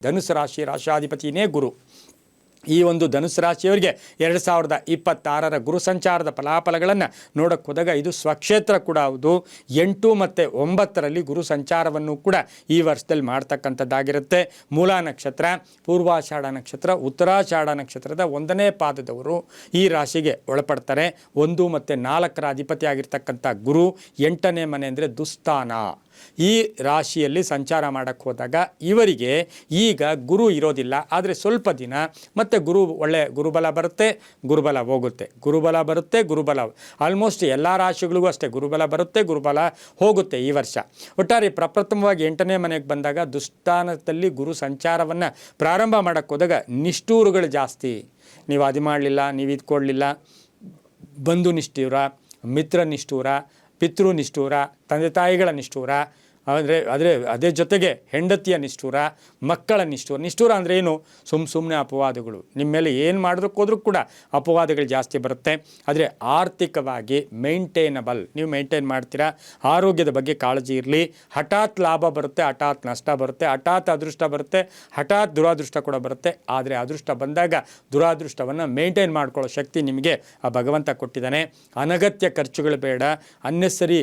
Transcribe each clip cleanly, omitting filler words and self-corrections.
ಧನುಸು ರಾಶಿ ರಾಶಾಧಿಪತಿಯೇ ಗುರು. ಈ ಒಂದು ಧನುಸು ರಾಶಿಯವರಿಗೆ 2026ರ ಗುರು ಸಂಚಾರದ ಫಲಾಫಲಗಳನ್ನು ನೋಡೋಕ್ಕೆ ಹೋದಾಗ ಇದು ಸ್ವಕ್ಷೇತ್ರ ಕೂಡ ಹೌದು. 8 ಮತ್ತು 9ರಲ್ಲಿ ಗುರು ಸಂಚಾರವನ್ನು ಕೂಡ ಈ ವರ್ಷದಲ್ಲಿ ಮಾಡ್ತಕ್ಕಂಥದ್ದಾಗಿರುತ್ತೆ. ಮೂಲ ನಕ್ಷತ್ರ, ಪೂರ್ವಾಷಾಢ ನಕ್ಷತ್ರ, ಉತ್ತರಾಷಾಢ ನಕ್ಷತ್ರದ 1ನೇ ಪಾದದವರು ಈ ರಾಶಿಗೆ ಒಳಪಡ್ತಾರೆ. 1 ಮತ್ತು 4ರ ಅಧಿಪತಿ ಆಗಿರ್ತಕ್ಕಂಥ ಗುರು 8ನೇ ಮನೆ ಅಂದರೆ ದುಸ್ಥಾನ. ಈ ರಾಶಿಯಲ್ಲಿ ಸಂಚಾರ ಮಾಡೋಕ್ಕೆ ಹೋದಾಗ ಇವರಿಗೆ ಈಗ ಗುರು ಇರೋದಿಲ್ಲ. ಆದರೆ ಸ್ವಲ್ಪ ದಿನ ಮತ್ತು ಒಳ್ಳೆ ಗುರುಬಲ ಬರುತ್ತೆ, ಗುರುಬಲ ಹೋಗುತ್ತೆ, ಗುರುಬಲ ಬರುತ್ತೆ, ಗುರುಬಲ ಆಲ್ಮೋಸ್ಟ್ ಎಲ್ಲ ರಾಶಿಗಳಿಗೂ ಅಷ್ಟೇ ಗುರುಬಲ ಬರುತ್ತೆ, ಗುರುಬಲ ಹೋಗುತ್ತೆ ಈ ವರ್ಷ. ಒಟ್ಟಾರೆ ಪ್ರಪ್ರಥಮವಾಗಿ 8ನೇ ಮನೆಗೆ ಬಂದಾಗ ದುಸ್ಥಾನದಲ್ಲಿ ಗುರು ಸಂಚಾರವನ್ನು ಪ್ರಾರಂಭ ಮಾಡೋಕ್ಕೆ ಹೋದಾಗ ನಿಷ್ಠೂರುಗಳು ಜಾಸ್ತಿ. ನೀವು ಅದು ಮಾಡಲಿಲ್ಲ, ನೀವು ಇದು ಕೊಡಲಿಲ್ಲ, ಬಂಧು ನಿಷ್ಠೂರ, ಮಿತ್ರ ನಿಷ್ಠೂರ, ಪಿತೃ ನಿಷ್ಠೂರ, ತಂದೆ ತಾಯಿಗಳ ನಿಷ್ಠೂರ, ಅದೇ ಜೊತೆಗೆ ಹೆಂಡತಿಯ ನಿಷ್ಠೂರ, ಮಕ್ಕಳ ನಿಷ್ಠೂರ ಅಂದರೆ ಏನು? ಸುಮ್ಮನೆ ಅಪವಾದಗಳು. ನಿಮ್ಮ ಮೇಲೆ ಏನು ಮಾಡೋದಕ್ಕೋದ್ರೂ ಕೂಡ ಅಪವಾದಗಳು ಜಾಸ್ತಿ ಬರುತ್ತೆ. ಆದರೆ ಆರ್ಥಿಕವಾಗಿ ಮೇಂಟೈನಬಲ್, ನೀವು ಮೇಂಟೈನ್ ಮಾಡ್ತೀರಾ. ಆರೋಗ್ಯದ ಬಗ್ಗೆ ಕಾಳಜಿ ಇರಲಿ. ಹಠಾತ್ ಲಾಭ ಬರುತ್ತೆ, ಹಠಾತ್ ನಷ್ಟ ಬರುತ್ತೆ, ಹಠಾತ್ ಅದೃಷ್ಟ ಬರುತ್ತೆ, ಹಠಾತ್ ದುರಾದೃಷ್ಟ ಕೂಡ ಬರುತ್ತೆ. ಆದರೆ ಅದೃಷ್ಟ ಬಂದಾಗ ದುರಾದೃಷ್ಟವನ್ನು ಮೇಂಟೈನ್ ಮಾಡ್ಕೊಳ್ಳೋ ಶಕ್ತಿ ನಿಮಗೆ ಆ ಭಗವಂತ ಕೊಟ್ಟಿದ್ದಾನೆ. ಅನಗತ್ಯ ಖರ್ಚುಗಳು ಬೇಡ. ಅನ್ನೆಸರಿ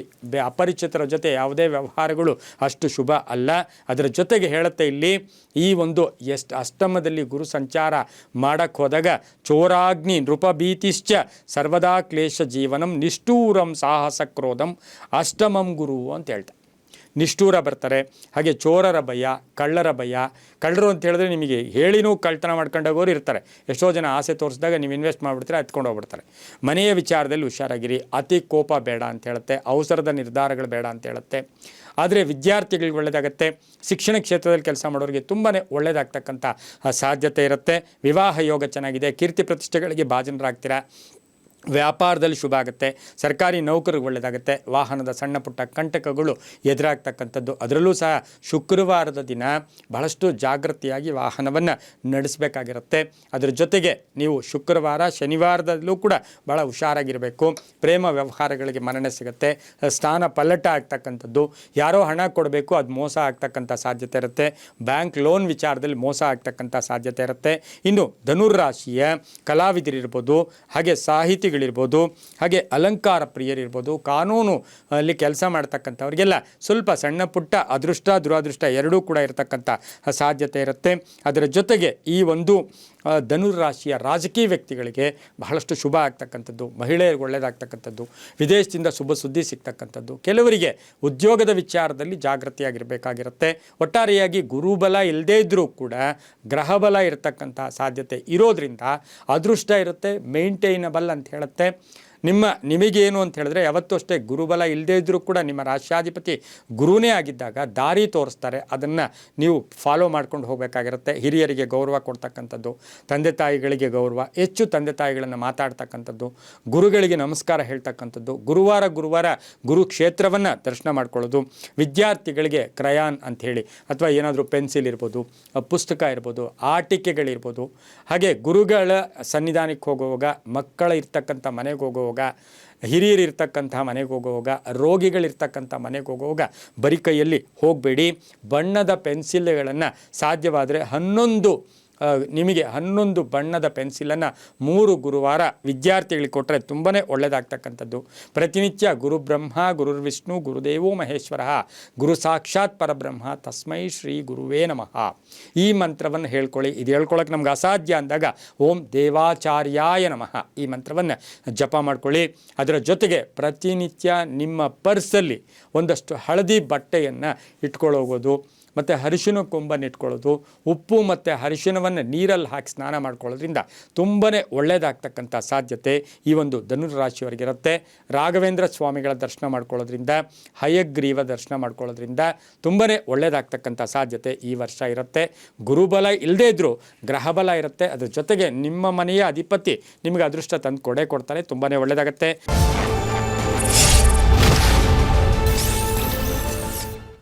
ಅಪರಿಚಿತರ ಜೊತೆ ಯಾವುದೇ ವ್ಯವಹಾರಗಳು ಅಷ್ಟು ಶುಭ ಅಲ್ಲ. ಅದರ ಜೊತೆಗೆ ಹೇಳುತ್ತೆ ಇಲ್ಲಿ, ಈ ಒಂದು ಅಷ್ಟಮದಲ್ಲಿ ಗುರು ಸಂಚಾರ ಮಾಡಕ್ಕೆ ಹೋದಾಗ ಚೋರಾಗ್ನಿ ನೃಪಭೀತಿಶ್ಚ ಸರ್ವದಾ ಕ್ಲೇಶ ಜೀವನಂ ನಿಷ್ಠೂರಂ ಸಾಹಸ ಕ್ರೋಧಂ ಅಷ್ಟಮಂ ಗುರು ಅಂತ ಹೇಳ್ತಾರೆ. ನಿಷ್ಠೂರ ಬರ್ತಾರೆ. ಹಾಗೆ ಚೋರರ ಭಯ, ಕಳ್ಳರ ಭಯ. ಕಳ್ಳರು ಅಂತ ಹೇಳಿದ್ರೆ ನಿಮಗೆ ಹೇಳಿನೂ ಕಳ್ತನ ಮಾಡ್ಕೊಂಡೋಗೋರು ಇರ್ತಾರೆ. ಎಷ್ಟೋ ಜನ ಆಸೆ ತೋರಿಸಿದಾಗ ನೀವು ಇನ್ವೆಸ್ಟ್ ಮಾಡಿಬಿಡ್ತೀರ, ಎತ್ಕೊಂಡು ಹೋಗ್ಬಿಡ್ತಾರೆ. ಮನೆಯ ವಿಚಾರದಲ್ಲಿ ಹುಷಾರಾಗಿರಿ. ಅತಿ ಕೋಪ ಬೇಡ ಅಂತ ಹೇಳುತ್ತೆ. ಅವಸರದ ನಿರ್ಧಾರಗಳು ಬೇಡ ಅಂತ ಹೇಳುತ್ತೆ. ಆದರೆ ವಿದ್ಯಾರ್ಥಿಗಳಿಗೆ ಒಳ್ಳೆಯದಾಗತ್ತೆ. ಶಿಕ್ಷಣ ಕ್ಷೇತ್ರದಲ್ಲಿ ಕೆಲಸ ಮಾಡೋರಿಗೆ ತುಂಬಾ ಒಳ್ಳೆಯದಾಗ್ತಕ್ಕಂಥ ಸಾಧ್ಯತೆ ಇರುತ್ತೆ. ವಿವಾಹ ಯೋಗ ಚೆನ್ನಾಗಿದೆ. ಕೀರ್ತಿ ಪ್ರತಿಷ್ಠೆಗಳಿಗೆ ಭಾಜನರಾಗ್ತೀರಾ. ವ್ಯಾಪಾರದಲ್ಲಿ ಶುಭ ಆಗುತ್ತೆ. ಸರ್ಕಾರಿ ನೌಕರಿಗೆ ಒಳ್ಳೆಯದಾಗುತ್ತೆ. ವಾಹನದ ಸಣ್ಣ ಪುಟ್ಟ ಕಂಟಕಗಳು ಎದುರಾಗ್ತಕ್ಕಂಥದ್ದು. ಅದರಲ್ಲೂ ಸಹ ಶುಕ್ರವಾರದ ದಿನ ಬಹಳಷ್ಟು ಜಾಗೃತಿಯಾಗಿ ವಾಹನವನ್ನು ನಡೆಸಬೇಕಾಗಿರುತ್ತೆ. ಅದರ ಜೊತೆಗೆ ನೀವು ಶುಕ್ರವಾರ ಶನಿವಾರದಲ್ಲೂ ಕೂಡ ಭಾಳ ಹುಷಾರಾಗಿರಬೇಕು. ಪ್ರೇಮ ವ್ಯವಹಾರಗಳಿಗೆ ಮನ್ನಣೆ ಸಿಗುತ್ತೆ. ಸ್ಥಾನ ಪಲ್ಲಟ ಆಗ್ತಕ್ಕಂಥದ್ದು. ಯಾರೋ ಹಣ ಕೊಡಬೇಕು, ಅದು ಮೋಸ ಆಗ್ತಕ್ಕಂಥ ಸಾಧ್ಯತೆ ಇರುತ್ತೆ. ಬ್ಯಾಂಕ್ ಲೋನ್ ವಿಚಾರದಲ್ಲಿ ಮೋಸ ಆಗ್ತಕ್ಕಂಥ ಸಾಧ್ಯತೆ ಇರುತ್ತೆ. ಇನ್ನು ಧನುರಾಶಿಯ ಕಲಾವಿದರಿರ್ಬೋದು, ಹಾಗೆ ಸಾಹಿತಿಗಳಿರ್ಬೋದು, ಹಾಗೆ ಅಲಂಕಾರ ಪ್ರಿಯರಿರ್ಬೋದು, ಕಾನೂನು ಅಲ್ಲಿ ಕೆಲಸ ಮಾಡ್ತಕ್ಕಂಥವ್ರಿಗೆಲ್ಲ ಸ್ವಲ್ಪ ಸಣ್ಣ ಪುಟ್ಟ ಅದೃಷ್ಟ ದುರಾದೃಷ್ಟ ಎರಡೂ ಕೂಡ ಇರತಕ್ಕಂಥ ಸಾಧ್ಯತೆ ಇರುತ್ತೆ. ಅದರ ಜೊತೆಗೆ ಈ ಒಂದು ಧನುರಾಶಿಯ ರಾಜಕೀಯ ವ್ಯಕ್ತಿಗಳಿಗೆ ಬಹಳಷ್ಟು ಶುಭ ಆಗ್ತಕ್ಕಂಥದ್ದು. ಮಹಿಳೆಯರಿಗೆ ಒಳ್ಳೆಯದಾಗ್ತಕ್ಕಂಥದ್ದು. ವಿದೇಶದಿಂದ ಶುಭ ಸುದ್ದಿ ಸಿಗ್ತಕ್ಕಂಥದ್ದು. ಕೆಲವರಿಗೆ ಉದ್ಯೋಗದ ವಿಚಾರದಲ್ಲಿ ಜಾಗೃತಿಯಾಗಿರಬೇಕಾಗಿರುತ್ತೆ. ಒಟ್ಟಾರೆಯಾಗಿ ಗುರುಬಲ ಇಲ್ಲದೇ ಇದ್ದರೂ ಕೂಡ ಗ್ರಹಬಲ ಇರತಕ್ಕಂಥ ಸಾಧ್ಯತೆ ಇರೋದ್ರಿಂದ ಅದೃಷ್ಟ ಇರುತ್ತೆ. ಮೇಂಟೈನಬಲ್ ಅಂತ ಹೇಳುತ್ತೆ. ನಿಮಗೇನು ಅಂತ ಹೇಳಿದ್ರೆ ಯಾವತ್ತೂ ಅಷ್ಟೇ ಗುರುಬಲ ಇಲ್ಲದೇ ಇದ್ದರೂ ಕೂಡ ನಿಮ್ಮ ರಾಶ್ಯಾಧಿಪತಿ ಗುರುನೇ ಆಗಿದ್ದಾಗ ದಾರಿ ತೋರಿಸ್ತಾರೆ. ಅದನ್ನು ನೀವು ಫಾಲೋ ಮಾಡ್ಕೊಂಡು ಹೋಗಬೇಕಾಗಿರುತ್ತೆ. ಹಿರಿಯರಿಗೆ ಗೌರವ ಕೊಡ್ತಕ್ಕಂಥದ್ದು, ತಂದೆ ತಾಯಿಗಳಿಗೆ ಗೌರವ, ಹೆಚ್ಚು ತಂದೆ ತಾಯಿಗಳನ್ನು ಮಾತಾಡ್ತಕ್ಕಂಥದ್ದು, ಗುರುಗಳಿಗೆ ನಮಸ್ಕಾರ ಹೇಳ್ತಕ್ಕಂಥದ್ದು, ಗುರುವಾರ ಗುರು ಕ್ಷೇತ್ರವನ್ನು ದರ್ಶನ ಮಾಡ್ಕೊಳ್ಳೋದು, ವಿದ್ಯಾರ್ಥಿಗಳಿಗೆ ಕ್ರಯಾನ್ ಅಂಥೇಳಿ ಅಥವಾ ಏನಾದರೂ ಪೆನ್ಸಿಲ್ ಇರ್ಬೋದು, ಪುಸ್ತಕ ಇರ್ಬೋದು, ಆಟಿಕೆಗಳಿರ್ಬೋದು, ಹಾಗೆ ಗುರುಗಳ ಸನ್ನಿಧಾನಕ್ಕೆ ಹೋಗುವಾಗ, ಮಕ್ಕಳ ಇರ್ತಕ್ಕಂಥ ಮನೆಗೆ ಹೋಗುವಾಗ, ಹಿರಿಯರು ಇರ್ತಕ್ಕಂಥ ಮನೆಗೆ ಹೋಗುವಾಗ, ರೋಗಿಗಳಿರ್ತಕ್ಕಂಥ ಮನೆಗೆ ಹೋಗುವಾಗ ಬರೀ ಕೈಯಲ್ಲಿ ಹೋಗಬೇಡಿ. ಬಣ್ಣದ ಪೆನ್ಸಿಲ್ಗಳನ್ನು ಸಾಧ್ಯವಾದರೆ 11 ಬಣ್ಣದ ಪೆನ್ಸಿಲನ್ನು 3 ಗುರುವಾರ ವಿದ್ಯಾರ್ಥಿಗಳಿಗೆ ಕೊಟ್ಟರೆ ತುಂಬಾ ಒಳ್ಳೆಯದಾಗ್ತಕ್ಕಂಥದ್ದು. ಪ್ರತಿನಿತ್ಯ ಗುರು ಬ್ರಹ್ಮ ಗುರುರ್ವಿಷ್ಣು ಗುರುದೇವೋ ಮಹೇಶ್ವರ ಗುರು ಸಾಕ್ಷಾತ್ ಪರಬ್ರಹ್ಮ ತಸ್ಮೈ ಶ್ರೀ ಗುರುವೇ ನಮಃ ಈ ಮಂತ್ರವನ್ನು ಹೇಳ್ಕೊಳ್ಳಿ. ಇದು ಹೇಳ್ಕೊಳ್ಳೋಕೆ ನಮ್ಗೆ ಅಸಾಧ್ಯ ಅಂದಾಗ ಓಂ ದೇವಾಚಾರ್ಯಾಯ ನಮಃ ಈ ಮಂತ್ರವನ್ನು ಜಪ ಮಾಡ್ಕೊಳ್ಳಿ. ಅದರ ಜೊತೆಗೆ ಪ್ರತಿನಿತ್ಯ ನಿಮ್ಮ ಪರ್ಸಲ್ಲಿ ಒಂದಷ್ಟು ಹಳದಿ ಬಟ್ಟೆಯನ್ನು ಇಟ್ಕೊಳ್ಳೋಗೋದು, ಮತ್ತು ಅರಿಶಿನ ಕೊಂಬನ್ನು ಇಟ್ಕೊಳ್ಳೋದು, ಉಪ್ಪು ಮತ್ತು ಅರಿಶಿನವನ್ನು ನೀರಲ್ಲಿ ಹಾಕಿ ಸ್ನಾನ ಮಾಡ್ಕೊಳ್ಳೋದ್ರಿಂದ ತುಂಬಾ ಒಳ್ಳೆಯದಾಗ್ತಕ್ಕಂಥ ಸಾಧ್ಯತೆ ಈ ಒಂದು ಧನುರಾಶಿಯವರಿಗಿರುತ್ತೆ. ರಾಘವೇಂದ್ರ ಸ್ವಾಮಿಗಳ ದರ್ಶನ ಮಾಡ್ಕೊಳ್ಳೋದ್ರಿಂದ, ಹಯಗ್ರೀವ ದರ್ಶನ ಮಾಡ್ಕೊಳ್ಳೋದ್ರಿಂದ ತುಂಬಾ ಒಳ್ಳೆಯದಾಗ್ತಕ್ಕಂಥ ಸಾಧ್ಯತೆ ಈ ವರ್ಷ ಇರುತ್ತೆ. ಗುರುಬಲ ಇಲ್ಲದೇ ಇದ್ದರೂ ಗ್ರಹಬಲ ಇರುತ್ತೆ. ಅದ್ರ ಜೊತೆಗೆ ನಿಮ್ಮ ಮನೆಯ ಅಧಿಪತಿ ನಿಮಗೆ ಅದೃಷ್ಟ ತಂದು ಕೊಡ್ತಾರೆ. ತುಂಬಾ ಒಳ್ಳೆಯದಾಗುತ್ತೆ.